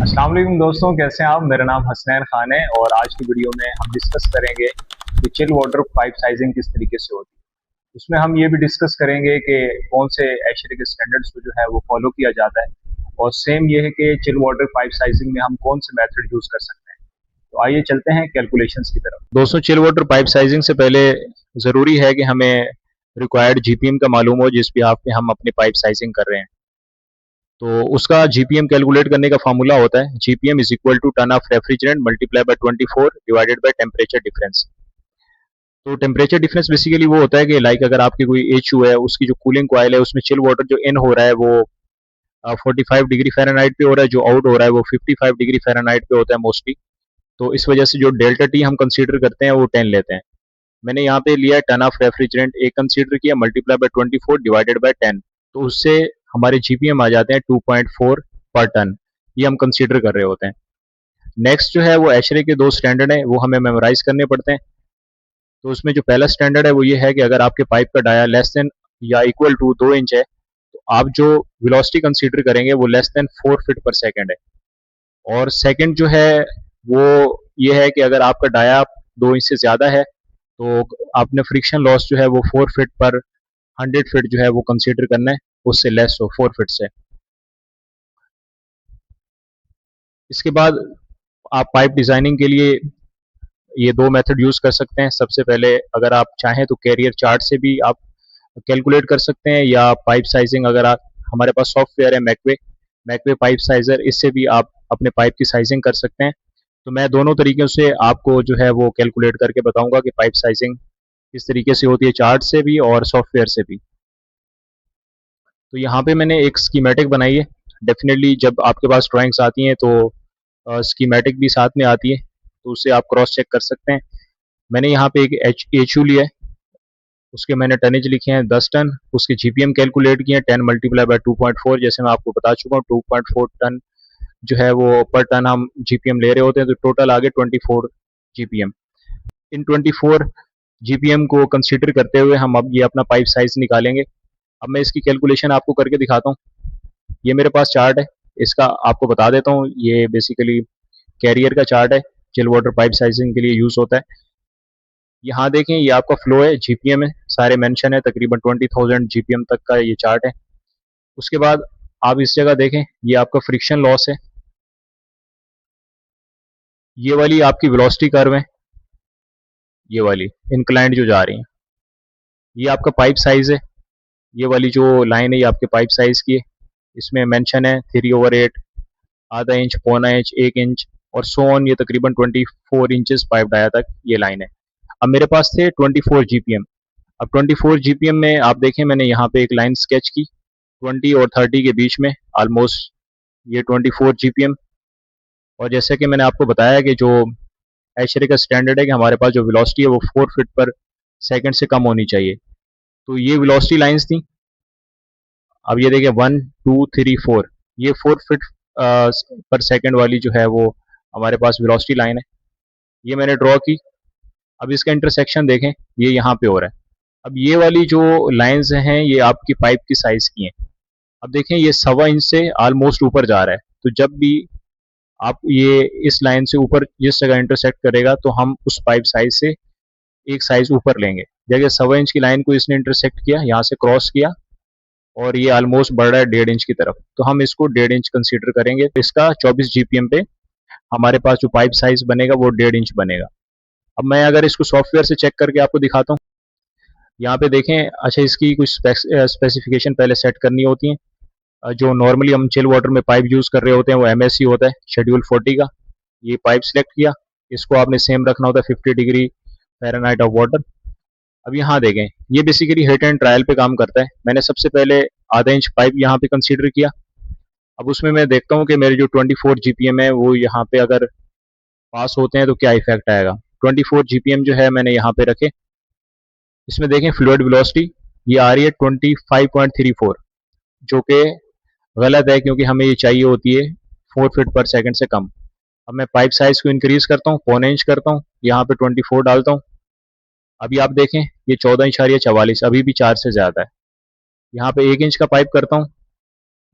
अस्सलाम वालेकुम दोस्तों, कैसे हैं आप। मेरा नाम हसनैन खान है और आज की वीडियो में हम डिस्कस करेंगे कि चिल वाटर पाइप साइजिंग किस तरीके से होती है। उसमें हम ये भी डिस्कस करेंगे कि कौन से एशरे के स्टैंडर्ड्स को जो है वो फॉलो किया जाता है, और सेम ये है कि चिल वाटर पाइप साइजिंग में हम कौन से मेथड यूज कर सकते हैं। तो आइए चलते हैं कैलकुलेशंस की तरफ। दोस्तों, चिल वाटर पाइप साइजिंग से पहले ज़रूरी है कि हमें रिक्वायर्ड जीपीएम का मालूम हो जिस बिहाफ पे हम अपनी पाइप साइजिंग कर रहे हैं। तो उसका जीपीएम कैलकुलेट करने का फार्मूला होता है GPM is equal to ton of refrigerant multiply by 24 divided by temperature difference. तो टेम्परेचर डिफरेंस बेसिकली वो होता है कि लाइक अगर आपकी कोई एचयू है, उसकी जो कूलिंग कॉइल है उसमें चिल वाटर जो इन हो रहा है वो 45 डिग्री फ़ारेनहाइट पे हो रहा है, जो आउट हो रहा है वो 55 डिग्री फ़ारेनहाइट पे होता है मोस्टली। तो इस वजह से जो डेल्टा टी हम कंसीडर करते हैं वो 10 लेते हैं। मैंने यहाँ पे लिया है टन ऑफ रेफ्रिजरेंट एक कंसीडर किया मल्टीप्लाई बाय 24 डिवाइडेड बाय 10। तो उससे हमारे जीपीएम आ जाते हैं 2.4 पर टन। ये हम कंसीडर कर रहे होते हैं। नेक्स्ट जो है वो एशरे के दो स्टैंडर्ड है, वो हमें मेमोराइज करने पड़ते हैं। तो उसमें जो पहला स्टैंडर्ड है वो ये है कि अगर आपके पाइप का डाया लेस देन या इक्वल टू 2 इंच है, तो आप जो वेलोसिटी कंसीडर करेंगे वो लेस देन 4 फीट पर सेकेंड है। और सेकंड जो है वो ये है कि अगर आपका डाया 2 इंच से ज़्यादा है तो आपने फ्रिक्शन लॉस जो है वो 4 फीट पर 100 फीट जो है वो कंसीडर करना है, उससे लेस हो 4 फीट से। इसके बाद आप पाइप डिज़ाइनिंग के लिए ये दो मेथड यूज़ कर सकते हैं। सबसे पहले अगर आप चाहें तो कैरियर चार्ट से भी आप कैलकुलेट कर सकते हैं, या पाइप साइजिंग अगर आप हमारे पास सॉफ्टवेयर है मैकवे मैकवे पाइप साइजर, इससे भी आप अपने पाइप की साइजिंग कर सकते हैं। तो मैं दोनों तरीक़ों से आपको जो है वो कैलकुलेट करके बताऊंगा कि पाइप साइजिंग किस तरीके से होती है, चार्ट से भी और सॉफ्टवेयर से भी। तो यहाँ पे मैंने एक स्कीमेटिक बनाई है। डेफिनेटली जब आपके पास ड्राइंग्स आती हैं तो स्कीमेटिक भी साथ में आती है, तो उससे आप क्रॉस चेक कर सकते हैं। मैंने यहाँ पे एक एच यू लिया है, उसके मैंने टनेज लिखे हैं 10 टन, उसके जीपीएम कैलकुलेट किए हैं 10 मल्टीप्लाई बाय 2.4। जैसे मैं आपको बता चुका हूँ 2.4 टन जो है वो पर टन हम जीपीएम ले रहे होते हैं, तो टोटल आगे 24 जीपीएम। इन 24 जीपीएम को कंसीडर करते हुए हम अब ये अपना पाइप साइज निकालेंगे। अब मैं इसकी कैलकुलेशन आपको करके दिखाता हूँ। ये मेरे पास चार्ट है, इसका आपको बता देता हूँ। ये बेसिकली कैरियर का चार्ट है, चिल वाटर पाइप साइजिंग के लिए यूज़ होता है। यहाँ देखें ये आपका फ्लो है, जीपीएम है, सारे मेंशन है, तकरीबन 20,000 जीपीएम तक का ये चार्ट है। उसके बाद आप इस जगह देखें ये आपका फ्रिक्शन लॉस है, ये वाली आपकी वेलोसिटी कर्व है, ये वाली इंक्लाइंड जो जा रही है। ये आपका पाइप साइज है, ये वाली जो लाइन है ये आपके पाइप साइज की है। इसमें मेंशन है 3/8, आधा इंच, पौना इंच, 1 इंच और सो ऑन। ये तकरीबन 24 इंचेस पाइप डाया तक ये लाइन है। अब मेरे पास थे 24 जीपीएम। अब 24 जीपीएम में आप देखें मैंने यहाँ पे एक लाइन स्केच की 20 और 30 के बीच में, ऑलमोस्ट ये 24 जीपीएम। और जैसे कि मैंने आपको बताया कि जो एशरे का स्टैंडर्ड है कि हमारे पास जो वेलोसिटी है वो 4 फीट पर सेकंड से कम होनी चाहिए। तो ये वेलोसिटी लाइंस थी। अब ये देखिए 1 2 3 4, ये 4 फीट पर सेकंड वाली जो है वो हमारे पास वेलोसिटी लाइन है, ये मैंने ड्रॉ की। अब इसका इंटरसेक्शन देखें, ये यहाँ पे हो रहा है। अब ये वाली जो लाइंस हैं ये आपकी पाइप की साइज की हैं। अब देखें ये 1.25 इंच से ऑलमोस्ट ऊपर जा रहा है, तो जब भी आप ये इस लाइन से ऊपर जिस जगह इंटरसेक्ट करेगा तो हम उस पाइप साइज से एक साइज ऊपर लेंगे। जगह 1.25 इंच की लाइन को इसने इंटरसेक्ट किया, यहाँ से क्रॉस किया और ये ऑलमोस्ट बढ़ रहा है 1.5 इंच की तरफ, तो हम इसको 1.5 इंच कंसीडर करेंगे। तो इसका 24 जीपीएम पे हमारे पास जो पाइप साइज बनेगा वो 1.5 इंच बनेगा। अब मैं अगर इसको सॉफ्टवेयर से चेक करके आपको दिखाता हूँ, यहाँ पे देखें। अच्छा, इसकी कुछ स्पेसिफिकेशन पहले सेट करनी होती है। जो नॉर्मली हम चिल वाटर में पाइप यूज़ कर रहे होते हैं वो एमएससी होता है, शेड्यूल 40 का। ये पाइप सेलेक्ट किया, इसको आपने सेम रखना होता है 50 डिग्री फ़ारेनहाइट ऑफ वाटर। अब यहाँ देखें ये बेसिकली हिट एंड ट्रायल पे काम करता है। मैंने सबसे पहले आधा इंच पाइप यहाँ पे कंसीडर किया। अब उसमें मैं देखता हूँ कि मेरे जो 24 जीपीएम है वो यहाँ पे अगर पास होते हैं तो क्या इफेक्ट आएगा। 24 जीपीएम जो है मैंने यहाँ पे रखे। इसमें देखें फ्लूइड वेलोसिटी ये आ रही है 25.34, जो कि गलत है क्योंकि हमें ये चाहिए होती है 4 फीट पर सेकंड से कम। अब मैं पाइप साइज को इंक्रीज करता हूँ, 0.25 करता हूँ, यहाँ पे 24 डालता हूँ। अभी आप देखें ये 14 इशारिया 44, अभी भी 4 से ज़्यादा है। यहाँ पे 1 इंच का पाइप करता हूँ,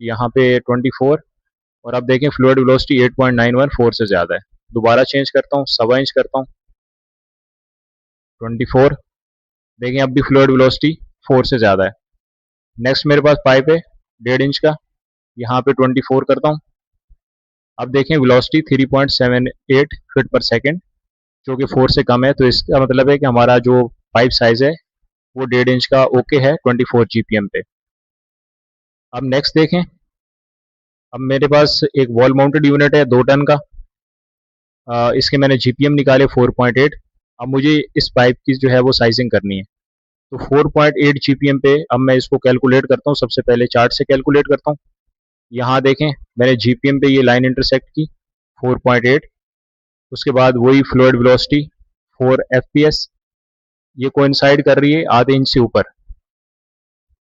यहाँ पे 24, और अब देखें फ्लूइड वेलोसिटी 8.914 से ज़्यादा है। दोबारा चेंज करता हूँ, 1.25 करता हूँ, 24। देखें अब भी फ्लूइड वेलोसिटी 4 से ज़्यादा है। नेक्स्ट मेरे पास पाइप है 1.5 इंच का, यहाँ पे 24 करता हूँ। अब देखें वेलोसिटी 3.78 फीट पर सेकेंड, जो कि 4 से कम है। तो इसका मतलब है कि हमारा जो पाइप साइज है वो 1.5 इंच का ओके है 24 GPM पे। अब नेक्स्ट देखें, अब मेरे पास एक वॉल माउंटेड यूनिट है 2 टन का। इसके मैंने GPM निकाले 4.8। अब मुझे इस पाइप की जो है वो साइजिंग करनी है। तो 4.8 GPM पे अब मैं इसको कैलकुलेट करता हूँ। सबसे पहले चार्ट से कैलकुलेट करता हूँ। यहाँ देखें मैंने GPM पे ये लाइन इंटरसेक्ट की 4.8। उसके बाद वही फ्लूइड वेलोसिटी 4 FPS, ये कोइंसाइड कर रही है आधे इंच से ऊपर।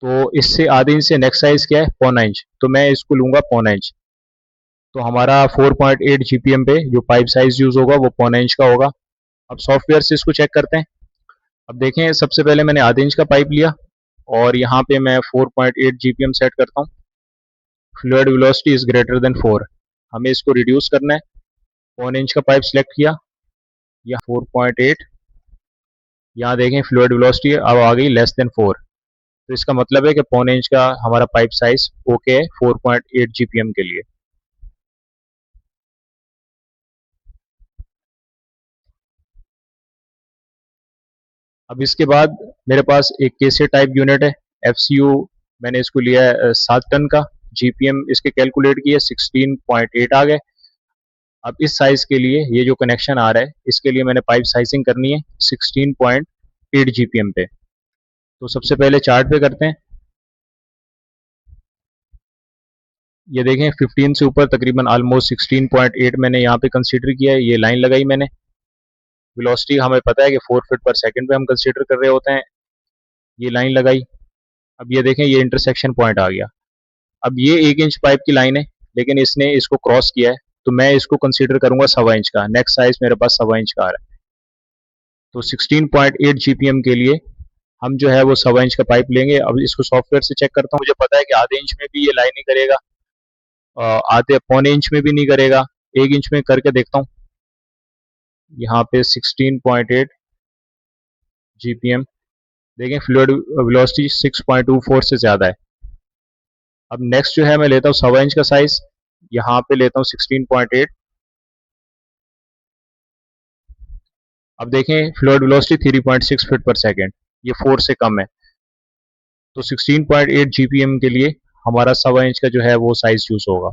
तो इससे आधे इंच से नेक्स्ट साइज क्या है, 0.25 इंच। तो मैं इसको लूंगा 0.25 इंच। तो हमारा 4.8 GPM पे जो पाइप साइज यूज होगा वो 0.25 इंच का होगा। अब सॉफ्टवेयर से इसको चेक करते हैं। अब देखें सबसे पहले मैंने आधे इंच का पाइप लिया और यहाँ पे मैं 4.8 GPM सेट करता हूँ। Fluid velocity is greater than 4, हमें इसको रिड्यूस करना है। 0.25 इंच का पाइप सिलेक्ट किया, या 4.8। यहाँ देखें फ्लूइड वेलोसिटी अब आ गई लेस देन 4। तो इसका मतलब है कि 0.25 इंच का हमारा पाइप साइज ओके है 4.8 GPM के लिए। अब इसके बाद मेरे पास एक केसे टाइप यूनिट है FCU, मैंने इसको लिया है 7 टन का। GPM इसके कैलकुलेट किए 16.8 आ गए। अब इस साइज के लिए ये जो कनेक्शन आ रहा है इसके लिए मैंने पाइप साइजिंग करनी है 16.8 GPM पे। तो सबसे पहले चार्ट पे करते हैं। ये देखें 15 से ऊपर तकरीबन ऑलमोस्ट 16.8 मैंने यहाँ पे कंसीडर किया है। ये लाइन लगाई मैंने। वेलोसिटी हमें पता है कि 4 फीट पर सेकंड पे हम कंसीडर कर रहे होते हैं। ये लाइन लगाई। अब ये देखें ये इंटरसेक्शन पॉइंट आ गया। अब ये 1 इंच पाइप की लाइन है, लेकिन इसने इसको क्रॉस किया है, तो मैं इसको कंसीडर करूंगा 1.25 इंच का। नेक्स्ट साइज मेरे पास 1.25 इंच का आ रहा है। तो 16.8 GPM के लिए हम जो है वो 1.25 इंच का पाइप लेंगे। अब इसको सॉफ्टवेयर से चेक करता हूँ। मुझे पता है कि आधे इंच में भी ये लाइन नहीं करेगा, आधे 0.25 इंच में भी नहीं करेगा। 1 इंच में करके देखता हूँ। यहाँ पे 16.8 GPM, देखें फ्लूइड वेलोसिटी 6.24 से ज़्यादा है। अब नेक्स्ट जो है मैं लेता हूँ 1.25 इंच का साइज, यहाँ पे लेता हूँ 16.8। अब देखें फ्लूइड वेलोसिटी 3.6 फीट पर सेकेंड, ये 4 से कम है। तो 16.8 GPM के लिए हमारा 1.25 इंच का जो है वो साइज यूज होगा।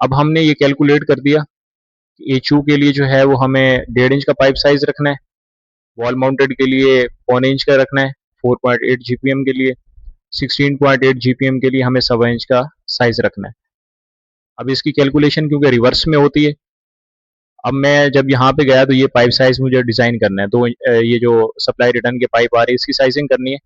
अब हमने ये कैलकुलेट कर दिया कि HU के लिए जो है वो हमें 1.5 इंच का पाइप साइज रखना है, वॉल माउंटेड के लिए 0.25 इंच का रखना है, 4.8 GPM के लिए, 16.8 GPM के लिए हमें 1.25 इंच का साइज रखना है। अब इसकी कैलकुलेशन क्योंकि रिवर्स में होती है, अब मैं जब यहाँ पे गया तो ये पाइप साइज मुझे डिजाइन करना है। तो ये जो सप्लाई रिटर्न के पाइप आ रही है इसकी साइजिंग करनी है।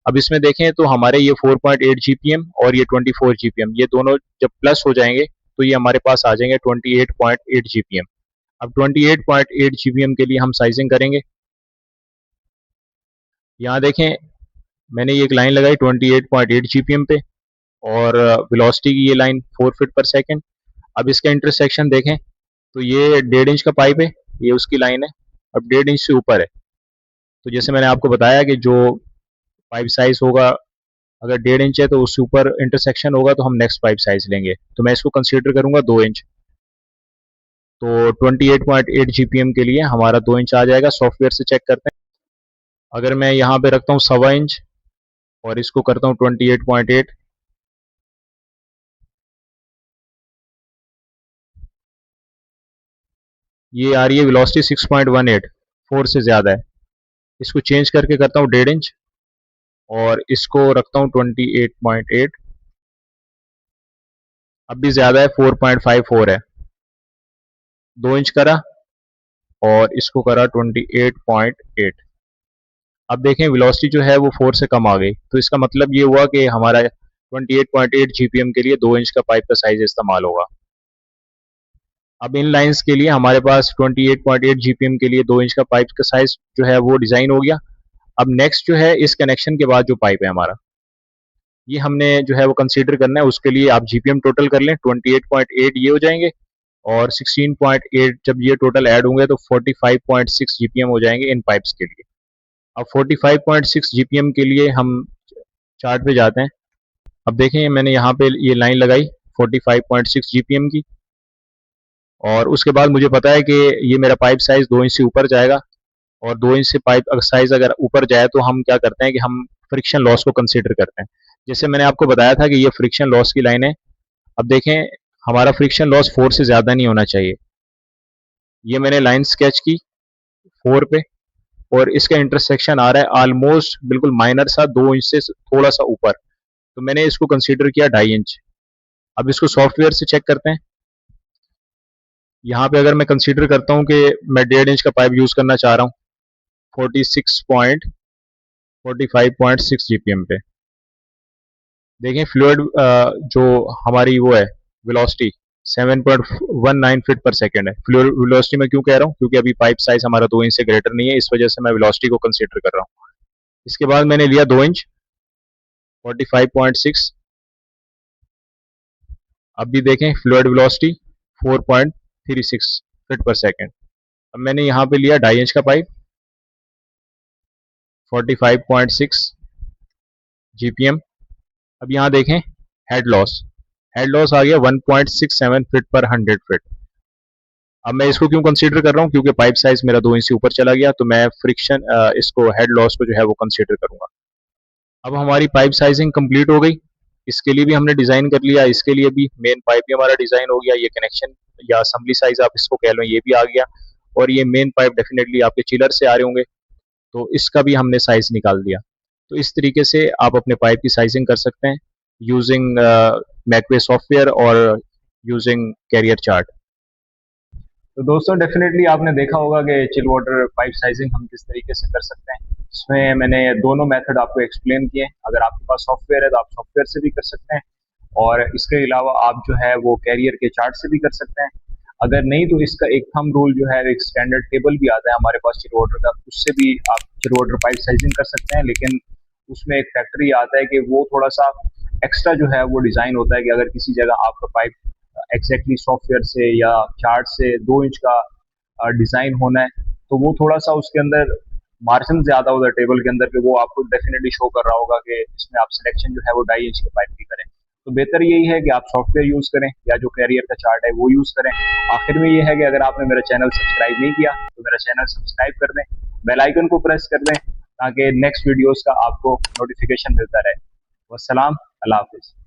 अब इसमें देखें तो हमारे ये 4.8 GPM और ये 24 GPM, ये दोनों जब प्लस हो जाएंगे तो ये हमारे पास आ जाएंगे 28.8 GPM। अब 28.8 GPM के लिए हम साइजिंग करेंगे। यहाँ देखें मैंने ये एक लाइन लगाई 28.8 GPM पे और वेलोसिटी की ये लाइन 4 फीट पर सेकेंड। अब इसका इंटरसेक्शन देखें तो ये 1.5 इंच का पाइप है, ये उसकी लाइन है। अब 1.5 इंच से ऊपर है। तो जैसे मैंने आपको बताया कि जो पाइप साइज होगा, अगर 1.5 इंच है तो उससे ऊपर इंटरसेक्शन होगा तो हम नेक्स्ट पाइप साइज लेंगे। तो मैं इसको कंसीडर करूंगा 2 इंच। तो 28.8 GPM के लिए हमारा 2 इंच आ जाएगा। सॉफ्टवेयर से चेक करते हैं। अगर मैं यहाँ पे रखता हूँ 1.25 इंच और इसको करता हूँ 28.8, ये आ रही है वेलोसिटी 6.18, 4 से ज़्यादा है। इसको चेंज करके करता हूँ 1.5 इंच और इसको रखता हूँ 28.8, अब भी ज़्यादा है 4.54 है। 2 इंच करा और इसको करा 28.8। अब देखें वेलोसिटी जो है वो 4 से कम आ गई। तो इसका मतलब ये हुआ कि हमारा 28.8 GPM के लिए 2 इंच का पाइप का साइज इस्तेमाल होगा। अब इन लाइंस के लिए हमारे पास 28.8 जीपीएम के लिए 2 इंच का पाइप का साइज जो है वो डिज़ाइन हो गया। अब नेक्स्ट जो है इस कनेक्शन के बाद जो पाइप है हमारा, ये हमने जो है वो कंसीडर करना है। उसके लिए आप जीपीएम टोटल कर लें, 28.8 ये हो जाएंगे और 16.8 जब ये टोटल ऐड होंगे तो 45.6 जीपीएम हो जाएंगे इन पाइप्स के लिए। अब 45.6 जीपीएम के लिए हम चार्ट पे जाते हैं। अब देखें मैंने यहाँ पे ये लाइन लगाई 45.6 जीपीएम की, और उसके बाद मुझे पता है कि ये मेरा पाइप साइज 2 इंच से ऊपर जाएगा, और 2 इंच से पाइप साइज अगर ऊपर जाए तो हम क्या करते हैं कि हम फ्रिक्शन लॉस को कंसीडर करते हैं। जैसे मैंने आपको बताया था कि ये फ्रिक्शन लॉस की लाइन है। अब देखें हमारा फ्रिक्शन लॉस 4 से ज़्यादा नहीं होना चाहिए। ये मैंने लाइन स्केच की 4 पे, और इसका इंटरसेक्शन आ रहा है ऑलमोस्ट बिल्कुल माइनर सा 2 इंच से थोड़ा सा ऊपर, तो मैंने इसको कंसीडर किया 2.5 इंच। अब इसको सॉफ्टवेयर से चेक करते हैं। यहाँ पे अगर मैं कंसीडर करता हूँ कि मैं 1.5 इंच का पाइप यूज़ करना चाह रहा हूँ 46.45.6 जीपीएम पे, देखें फ्लूइड जो हमारी वो है वेलोसिटी 7.19 फीट पर सेकेंड है। फ्लूइड वेलोसिटी मैं क्यों कह रहा हूँ, क्योंकि अभी पाइप साइज हमारा 2 इंच से ग्रेटर नहीं है, इस वजह से मैं वेलोसिटी को कंसीडर कर रहा हूँ। इसके बाद मैंने लिया 2 इंच 45.6। अब भी देखें फ्लूइड वेलोसिटी 4.36 फीट पर सेकेंड। अब मैंने यहाँ पे लिया 2.5 इंच का पाइप 45.6 जीपीएम। अब यहाँ देखें हेड लॉस आ गया 1.67 फीट पर 100 फीट। अब मैं इसको क्यों कंसीडर कर रहा हूँ, क्योंकि पाइप साइज मेरा 2 इंच से ऊपर चला गया, तो मैं फ्रिक्शन इसको हेड लॉस को जो है वो कंसीडर करूंगा। अब हमारी पाइप साइजिंग कंप्लीट हो गई। इसके लिए भी हमने डिज़ाइन कर लिया, इसके लिए भी मेन पाइप भी हमारा डिज़ाइन हो गया, ये कनेक्शन या असम्बली साइज आप इसको कह लो ये भी आ गया, और ये मेन पाइप डेफिनेटली आपके चिलर से आ रहे होंगे, तो इसका भी हमने साइज निकाल दिया। तो इस तरीके से आप अपने पाइप की साइजिंग कर सकते हैं यूजिंग मैकवे सॉफ्टवेयर और यूजिंग कैरियर चार्ट। तो दोस्तों डेफिनेटली आपने देखा होगा कि चिल वाटर पाइप साइजिंग हम किस तरीके से कर सकते हैं। इसमें मैंने दोनों मेथड आपको एक्सप्लेन किए। अगर आपके पास सॉफ्टवेयर है तो आप सॉफ्टवेयर से भी कर सकते हैं, और इसके अलावा आप जो है वो कैरियर के चार्ट से भी कर सकते हैं। अगर नहीं तो इसका एक थंब रूल जो है, एक स्टैंडर्ड टेबल भी आता है हमारे पास चिल वाटर का, उससे भी आप चिल वाटर पाइप साइजिंग कर सकते हैं। लेकिन उसमें एक फैक्टर ये आता है कि वो थोड़ा सा एक्स्ट्रा जो है वो डिज़ाइन होता है कि अगर किसी जगह आपका पाइप एग्जैक्टली सॉफ्टवेयर से या चार्ट से 2 इंच का डिज़ाइन होना है, तो वो थोड़ा सा उसके अंदर मार्जिन ज़्यादा होता है टेबल के अंदर पे, वो आपको डेफिनेटली शो कर रहा होगा कि इसमें आप सिलेक्शन जो है वो 2.5 इंच के पाइप की करें। तो बेहतर यही है कि आप सॉफ्टवेयर यूज़ करें या जो कैरियर का चार्ट है वो यूज़ करें। आखिर में ये है कि अगर आपने मेरा चैनल सब्सक्राइब नहीं किया तो मेरा चैनल सब्सक्राइब कर दें, बेल आइकन को प्रेस कर दें, ताकि नेक्स्ट वीडियोस का आपको नोटिफिकेशन मिलता रहे। वस्सलाम, अल्लाह हाफिज़।